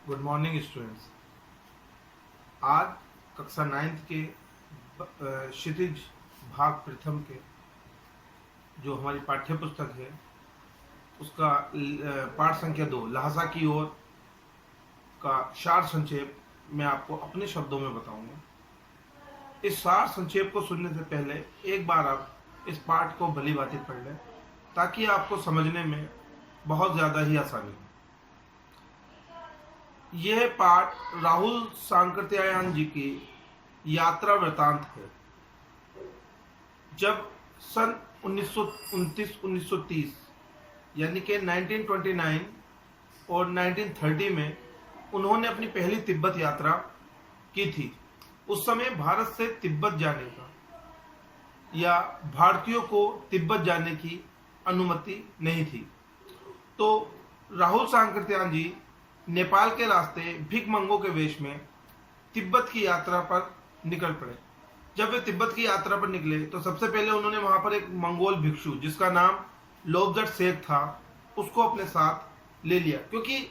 Good morning students. आज कक्षा 9th के क्षितिज भाग प्रथम के जो हमारी पाठ्य पुस्तक है उसका पाठ संख्या 2 लहासा की ओर का सार संक्षेप मैं आपको अपने शब्दों में बताऊंगा। इस सार संक्षेप को सुनने से पहले एक बार आप इस पाठ को भली भांति पढ़ लें ताकि आपको समझने में बहुत ज़्यादा ही आसानी हो। यह पाठ राहुल सांकृत्यायन जी की यात्रा वृतांत है। जब सन 1929-1930 यानी कि 1929 और 1930 में उन्होंने अपनी पहली तिब्बत यात्रा की थी, उस समय भारत से तिब्बत जाने का या भारतीयों को तिब्बत जाने की अनुमति नहीं थी। तो राहुल सांकृत्यायन जी नेपाल के रास्ते भिकमंगों के वेश में तिब्बत की यात्रा पर निकल पड़े। जब वे तिब्बत की यात्रा पर निकले तो सबसे पहले उन्होंने वहां पर एक मंगोल भिक्षु जिसका नाम लोबजट शेख था उसको अपने साथ ले लिया, क्योंकि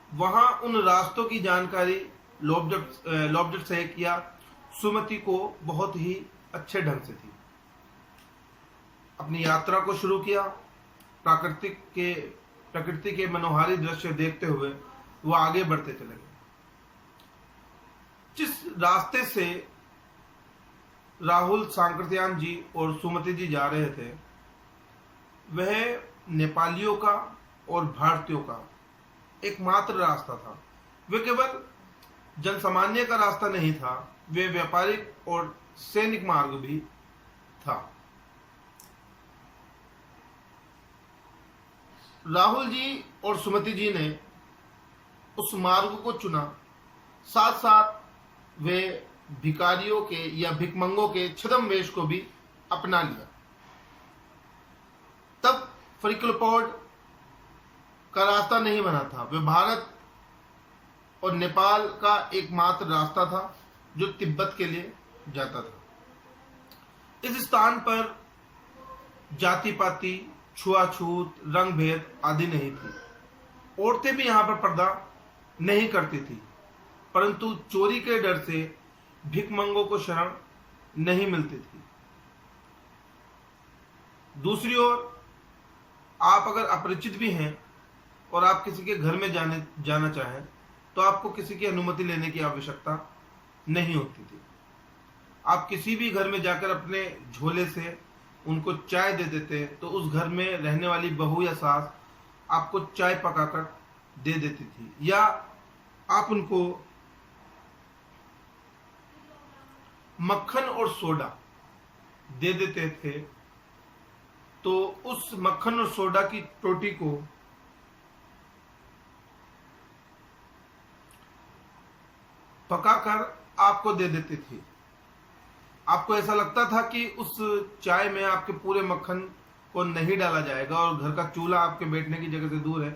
वहां उन रास्तों की जानकारी लोबजट शेख या सुमति को बहुत ही अच्छे ढंग से थी। अपनी यात्रा को शुरू किया। प्रकृति के मनोहारी दृश्य देखते हुए वो आगे बढ़ते चले गए। जिस रास्ते से राहुल सांकृत्यायन जी और सुमति जी जा रहे थे वह नेपालियों का और भारतीयों का एकमात्र रास्ता था। वे केवल जनसामान्य का रास्ता नहीं था, वे व्यापारिक और सैनिक मार्ग भी था। राहुल जी और सुमति जी ने उस मार्ग को चुना, साथ साथ वे भिखारियों के या भिकमंगों के छद्म को भी अपना लिया। तब फ्रिकलपोर्ड का रास्ता नहीं बना था, वे भारत और नेपाल का एकमात्र रास्ता था जो तिब्बत के लिए जाता था। इस स्थान पर जाति पाति, छुआछूत, रंग भेद आदि नहीं थी। औरतें भी यहां पर पर्दा नहीं करती थी, परंतु चोरी के डर से भिकमंगों को शरण नहीं मिलती थी। दूसरी ओर आप अगर अपरिचित भी हैं और आप किसी के घर में जाना चाहें तो आपको किसी की अनुमति लेने की आवश्यकता नहीं होती थी। आप किसी भी घर में जाकर अपने झोले से उनको चाय दे देते तो उस घर में रहने वाली बहू या सास आपको चाय पकाकर दे देती थी, या आप उनको मक्खन और सोडा दे देते थे तो उस मक्खन और सोडा की टोटी को पकाकर आपको दे देती थी। आपको ऐसा लगता था कि उस चाय में आपके पूरे मक्खन को नहीं डाला जाएगा और घर का चूल्हा आपके बैठने की जगह से दूर है,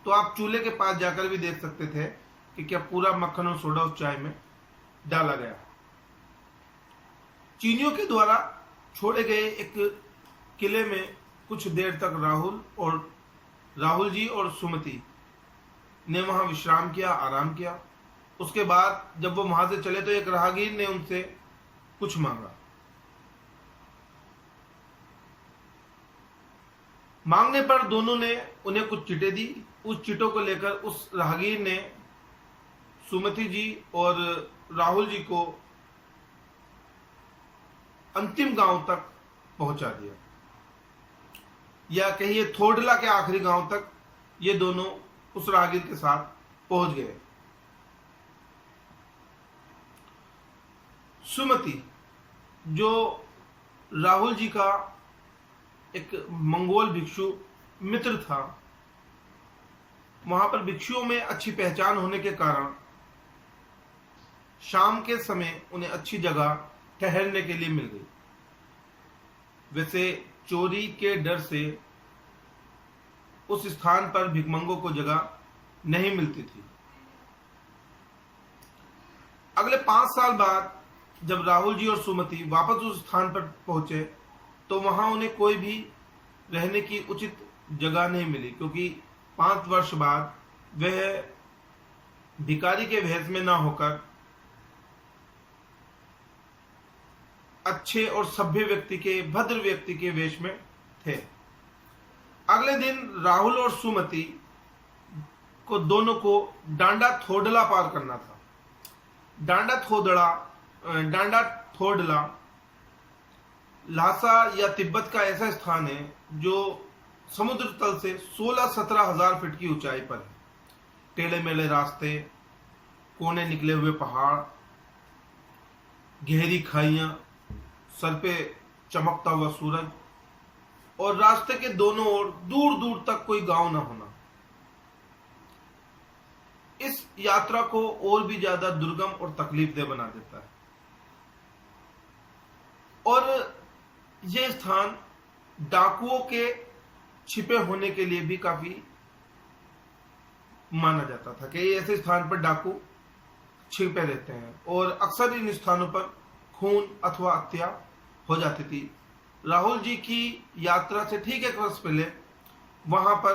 तो आप चूल्हे के पास जाकर भी देख सकते थे कि क्या पूरा मक्खन और सोडा उस चाय में डाला गया। चीनियों के द्वारा छोड़े गए एक किले में कुछ देर तक राहुल जी और सुमति ने वहां विश्राम किया, आराम किया। उसके बाद जब वो वहां से चले तो एक राहगीर ने उनसे कुछ मांगा। मांगने पर दोनों ने उन्हें कुछ चिटें दी। उस चिटों को लेकर उस राहगीर ने सुमति जी और राहुल जी को अंतिम गांव तक पहुंचा दिया, या कहिए थोडला के आखिरी गांव तक ये दोनों उस राहगीर के साथ पहुंच गए। सुमति जो राहुल जी का एक मंगोल भिक्षु मित्र था, वहां पर भिक्षुओं में अच्छी पहचान होने के कारण शाम के समय उन्हें अच्छी जगह ठहरने के लिए मिल गई। वैसे चोरी के डर से उस स्थान पर भिकमंगों को जगह नहीं मिलती थी। अगले 5 साल बाद जब राहुल जी और सुमति वापस उस स्थान पर पहुंचे तो वहां उन्हें कोई भी रहने की उचित जगह नहीं मिली, क्योंकि 5 वर्ष बाद वह भिखारी के भेष में ना होकर अच्छे और सभ्य व्यक्ति के, भद्र व्यक्ति के वेश में थे। अगले दिन राहुल और सुमति को दोनों को डांडा थोडला पार करना था। डांडा थोडला ल्हासा या तिब्बत का ऐसा स्थान है जो समुद्र तल से 16-17 हजार फीट की ऊंचाई पर है। टेढ़े मेढ़े रास्ते, कोने निकले हुए पहाड़, गहरी खाइयां, सर पे चमकता हुआ सूरज और रास्ते के दोनों ओर दूर दूर तक कोई गांव न होना इस यात्रा को और भी ज्यादा दुर्गम और तकलीफदेह बना देता है। और यह स्थान डाकुओं के छिपे होने के लिए भी काफी माना जाता था कि ऐसे स्थान पर डाकू छिपे रहते हैं और अक्सर इन स्थानों पर खून अथवा हत्या हो जाती थी। राहुल जी की यात्रा से ठीक एक वर्ष पहले वहां पर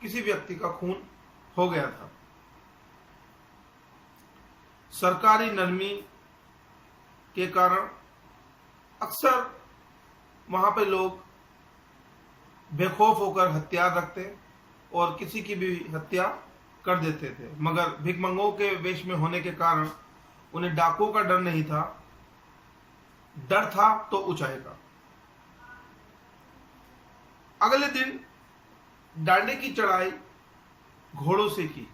किसी व्यक्ति का खून हो गया था। सरकारी नरमी के कारण अक्सर वहां पे लोग बेखौफ होकर हथियार रखते और किसी की भी हत्या कर देते थे, मगर भिखमंगों के वेश में होने के कारण उन्हें डाकुओं का डर नहीं था। डर था तो ऊंचाई का। अगले दिन डांडे की चढ़ाई घोड़ों से की।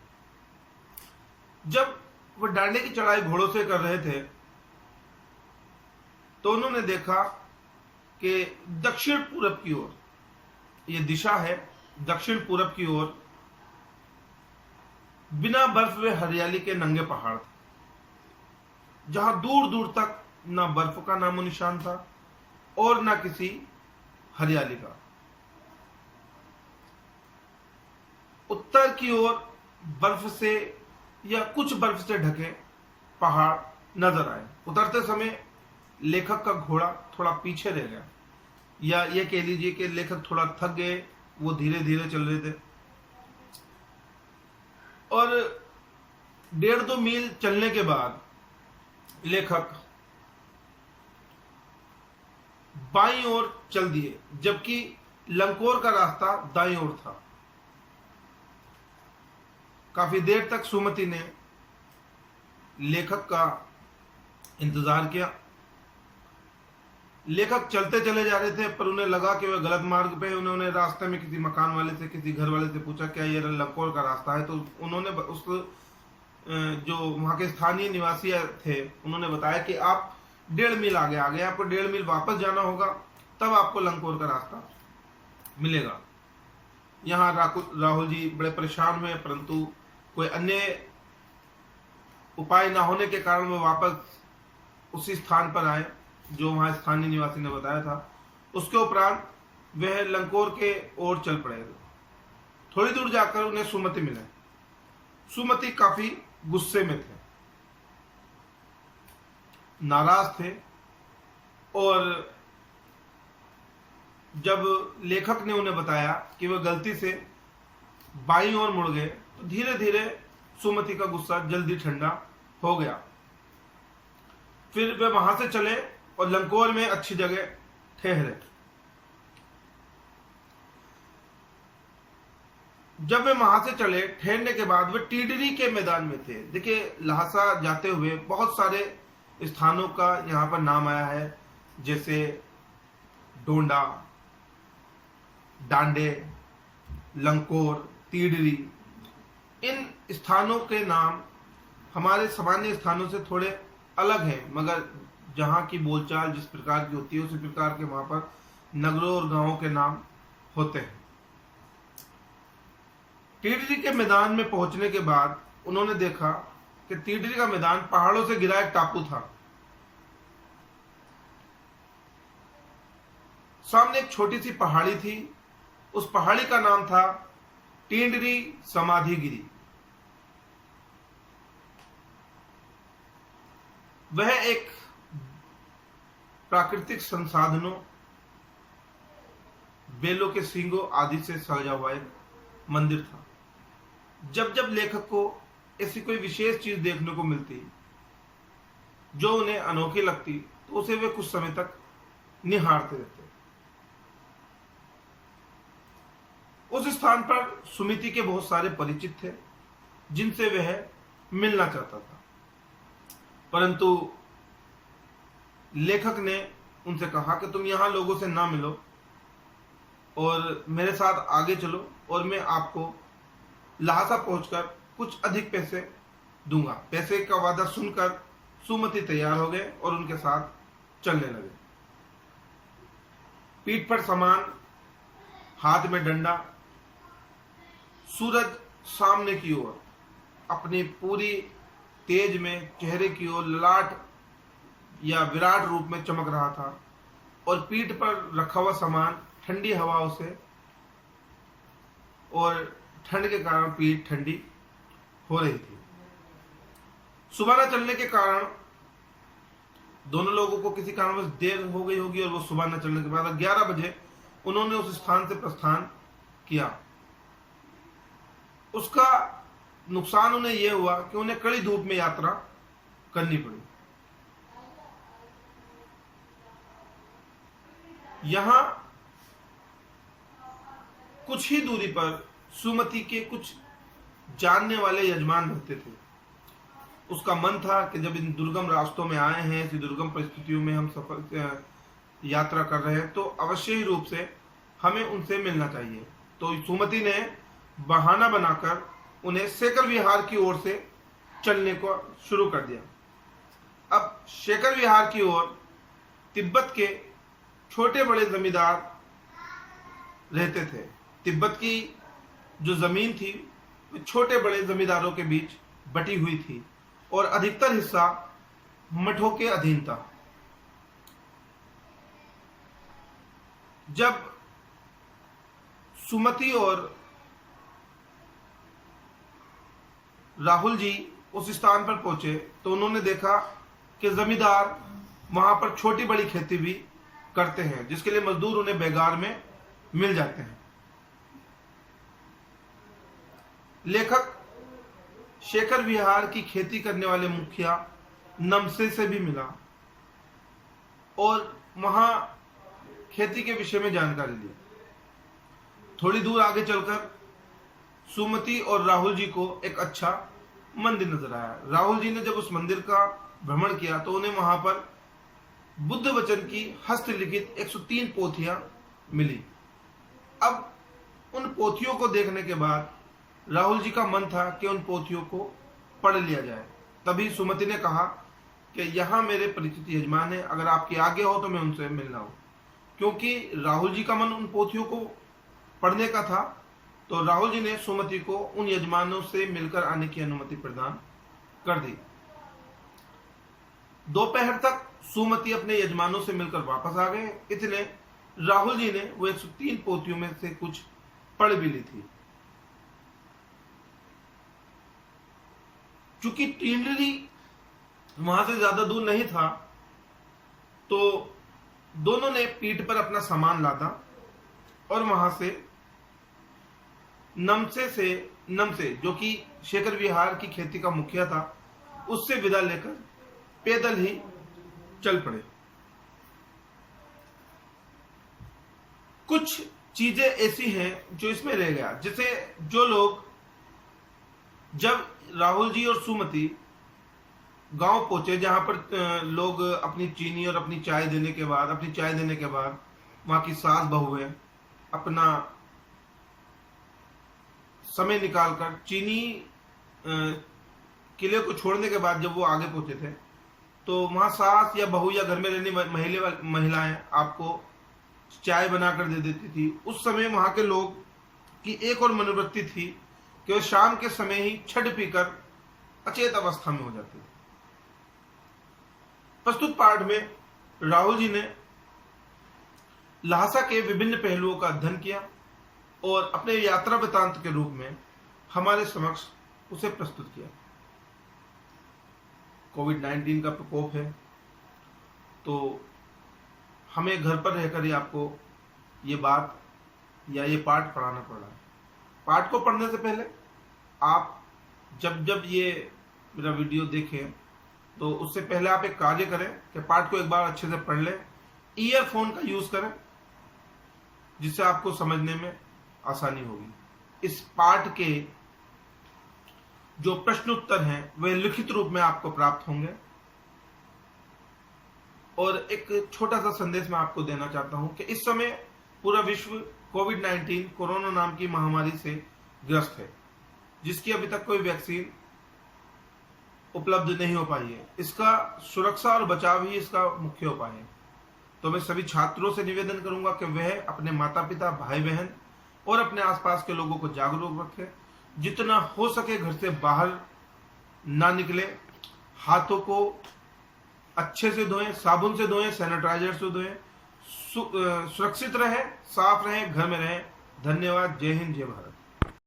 जब वह डांडे की चढ़ाई घोड़ों से कर रहे थे तो उन्होंने देखा कि दक्षिण पूरब की ओर, ये दिशा है दक्षिण पूरब की ओर, बिना बर्फ व हरियाली के नंगे पहाड़ थे, जहां दूर दूर तक ना बर्फ का नामो निशान था और ना किसी हरियाली का। उत्तर की ओर बर्फ से या कुछ बर्फ से ढके पहाड़ नजर आए। उतरते समय लेखक का घोड़ा थोड़ा पीछे रह गया, या यह कह लीजिए कि लेखक थोड़ा थक गए, वो धीरे धीरे चल रहे थे और 1.5-2 मील चलने के बाद लेखक बाईं ओर चल दिए, जबकि लंकोर का रास्ता दाईं ओर था। काफी देर तक सुमति ने लेखक का इंतजार किया। लेखक चलते चले जा रहे थे पर उन्हें लगा कि वह गलत मार्ग पे। उन्होंने रास्ते में किसी मकान वाले से, किसी घर वाले से पूछा क्या ये लंकोर का रास्ता है, तो उन्होंने उस जो वहां के स्थानीय निवासी थे उन्होंने बताया कि आप 1.5 मील आगे आ गए, आपको 1.5 मील वापस जाना होगा, तब आपको लंकोर का रास्ता मिलेगा। यहाँ राहुल जी बड़े परेशान हुए, परंतु कोई अन्य उपाय ना होने के कारण वो वापस उसी स्थान पर आए जो वहां स्थानीय निवासी ने बताया था। उसके उपरांत वह लंकोर के ओर चल पड़े। थोड़ी दूर जाकर उन्हें सुमति मिले। सुमति काफी गुस्से में थे, नाराज थे, और जब लेखक ने उन्हें बताया कि वह गलती से बाईं ओर मुड़ गए तो धीरे धीरे सुमति का गुस्सा जल्दी ठंडा हो गया। फिर वे वहां से चले और लंकोर में अच्छी जगह ठहरे। जब वे वहां से चले, ठहरने के बाद वे टीडरी के मैदान में थे। देखिए, ल्हासा जाते हुए बहुत सारे स्थानों का यहां पर नाम आया है, जैसे डोंडा, डांडे, लंकोर, तीडरी। इन स्थानों के नाम हमारे सामान्य स्थानों से थोड़े अलग हैं, मगर जहां की बोलचाल जिस प्रकार की होती है उसी प्रकार के वहां पर नगरों और गांवों के नाम होते हैं। तीडरी के मैदान में पहुंचने के बाद उन्होंने देखा कि तीडरी का मैदान पहाड़ों से घिरा एक टापू था। सामने एक छोटी सी पहाड़ी थी। उस पहाड़ी का नाम था टींडरी समाधिगिरी। वह एक प्राकृतिक संसाधनों, बेलों के सींगों आदि से सजा हुआ एक मंदिर था। जब जब लेखक को ऐसी कोई विशेष चीज देखने को मिलती जो उन्हें अनोखी लगती तो उसे वे कुछ समय तक निहारते रहते। उस स्थान पर सुमिति के बहुत सारे परिचित थे जिनसे वह मिलना चाहता था, परंतु लेखक ने उनसे कहा कि तुम यहां लोगों से ना मिलो और मेरे साथ आगे चलो और मैं आपको लहासा पहुंचकर कुछ अधिक पैसे दूंगा। पैसे का वादा सुनकर सुमति तैयार हो गए और उनके साथ चलने लगे। पीठ पर सामान, हाथ में डंडा, सूरज सामने की ओर अपनी पूरी तेज में चेहरे की ओर ललाट या विराट रूप में चमक रहा था और पीठ पर रखा हुआ सामान ठंडी हवाओं से और ठंड के कारण पीठ ठंडी हो रही थी। सुबह न चलने के कारण दोनों लोगों को किसी कारणवश देर हो गई होगी और वो सुबह न चलने के बाद 11 बजे उन्होंने उस स्थान से प्रस्थान किया। उसका नुकसान उन्हें यह हुआ कि उन्हें कड़ी धूप में यात्रा करनी पड़ी। यहां कुछ ही दूरी पर सुमति के कुछ जानने वाले यजमान रहते थे। उसका मन था कि जब इन दुर्गम रास्तों में आए हैं, ऐसी दुर्गम परिस्थितियों में हम सफर यात्रा कर रहे हैं, तो अवश्य ही रूप से हमें उनसे मिलना चाहिए। तो सुमति ने बहाना बनाकर उन्हें शेखर विहार की ओर से चलने को शुरू कर दिया। अब शेखर विहार की ओर तिब्बत के छोटे बड़े जमींदार रहते थे। तिब्बत की जो जमीन थी वो छोटे बड़े जमींदारों के बीच बटी हुई थी और अधिकतर हिस्सा मठों के अधीन था। जब सुमति और राहुल जी उस स्थान पर पहुंचे तो उन्होंने देखा कि जमींदार वहां पर छोटी बड़ी खेती भी करते हैं, जिसके लिए मजदूर उन्हें बेगार में मिल जाते हैं। लेखक शेखर विहार की खेती करने वाले मुखिया नमसे से भी मिला और वहां खेती के विषय में जानकारी ली। थोड़ी दूर आगे चलकर सुमति और राहुल जी को एक अच्छा मंदिर नजर आया। राहुल जी ने जब उस मंदिर का भ्रमण किया तो उन्हें वहां पर बुद्ध वचन की हस्तलिखित 103 पोथियां मिली। अब उन पोथियों को देखने के बाद राहुल जी का मन था कि उन पोथियों को पढ़ लिया जाए। तभी सुमति ने कहा कि यहाँ मेरे परिचित यजमान है, अगर आपकी आज्ञा हो तो मैं उनसे मिलना हूं। क्योंकि राहुल जी का मन उन पोथियों को पढ़ने का था, तो राहुल जी ने सुमति को उन यजमानों से मिलकर आने की अनुमति प्रदान कर दी। दोपहर तक सुमति अपने यजमानों से मिलकर वापस आ गए। इतने राहुल जी ने वो 103 पोथियों में से कुछ पढ़ भी ली थी। चूंकि टीनरी वहां से ज्यादा दूर नहीं था, तो दोनों ने पीठ पर अपना सामान लादा और वहां से नमसे जो कि शेखर विहार की खेती का मुखिया था, उससे विदा लेकर पैदल ही चल पड़े। कुछ चीजें ऐसी हैं जो इसमें रह गया, जैसे जो लोग जब राहुल जी और सुमति गांव पहुंचे जहां पर लोग अपनी चीनी और अपनी चाय देने के बाद वहां की सास बहुएं अपना समय निकालकर चीनी किले को छोड़ने के बाद जब वो आगे पहुंचे थे तो वहां सास या बहू या घर में रहने महिलाएं आपको चाय बनाकर दे देती थी। उस समय वहां के लोग की एक और मनोवृत्ति थी कि वो शाम के समय ही छठ पीकर अचेत अवस्था में हो जाते थे। प्रस्तुत पाठ में राहुल जी ने लहासा के विभिन्न पहलुओं का अध्ययन किया और अपने यात्रा वृतांत के रूप में हमारे समक्ष उसे प्रस्तुत किया। कोविड-19 का प्रकोप है, तो हमें घर पर रहकर ही आपको ये बात या ये पाठ पढ़ाना पड़ रहा है। पाठ को पढ़ने से पहले आप जब जब ये मेरा वीडियो देखें तो उससे पहले आप एक कार्य करें कि पाठ को एक बार अच्छे से पढ़ लें, ईयरफोन का यूज करें जिससे आपको समझने में आसानी होगी। इस पाठ के जो प्रश्न उत्तर हैं वे लिखित रूप में आपको प्राप्त होंगे। और एक छोटा सा संदेश मैं आपको देना चाहता हूं कि इस समय पूरा विश्व कोविड-19 कोरोना नाम की महामारी से ग्रस्त है, जिसकी अभी तक कोई वैक्सीन उपलब्ध नहीं हो पाई है। इसका सुरक्षा और बचाव ही इसका मुख्य उपाय है। तो मैं सभी छात्रों से निवेदन करूंगा कि वह अपने माता पिता, भाई बहन और अपने आसपास के लोगों को जागरूक रखें। जितना हो सके घर से बाहर ना निकले, हाथों को अच्छे से धोएं, साबुन से धोएं, सैनिटाइजर से धोएं, सुरक्षित रहें, साफ रहें, घर में रहें। धन्यवाद। जय हिंद, जय भारत।